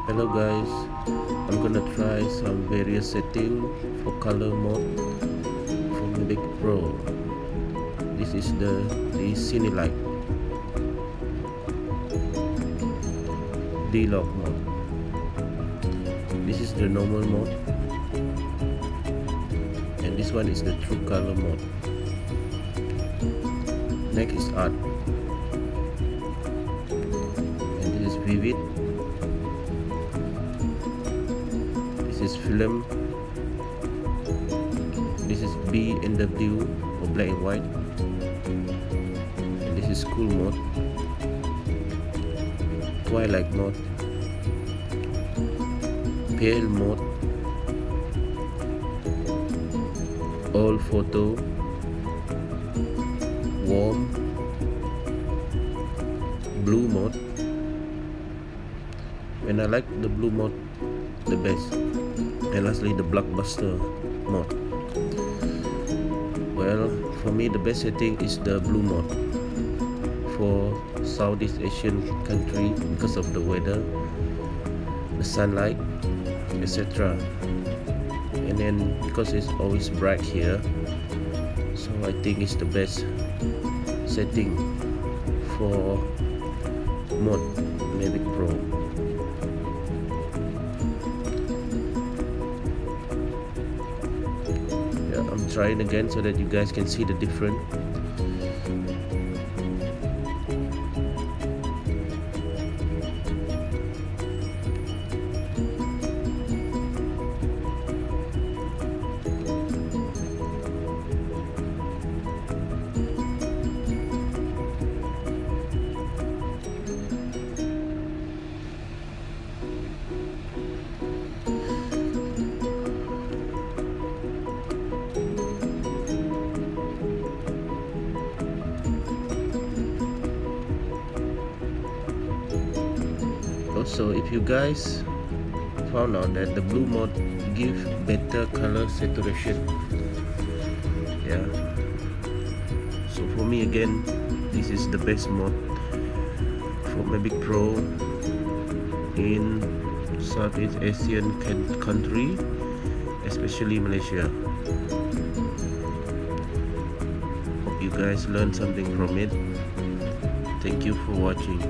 Hello guys, I'm gonna try some various setting for color mode for Mavic Pro. This is the Cine Light D-Lock mode. This is the normal mode, and this one is the true color mode. Next is art, and this is vivid. This is film. This is B and W or black and white, and this is cool mode, twilight mode, pale mode, all photo, warm, blue mode. And I like the blue mode the best. And lastly, the blockbuster mode. Well, for me the best setting is the blue mode for Southeast Asian country because of the weather, the sunlight, etc. And then because it's always bright here, so I think it's the best setting for mode Mavic Pro. I'm trying again so that you guys can see the difference. Also, if you guys found out that the blue mode give better color saturation, yeah, so for me again, this is the best mode for Mavic Pro in Southeast Asian country, especially Malaysia. Hope you guys learned something from it. Thank you for watching.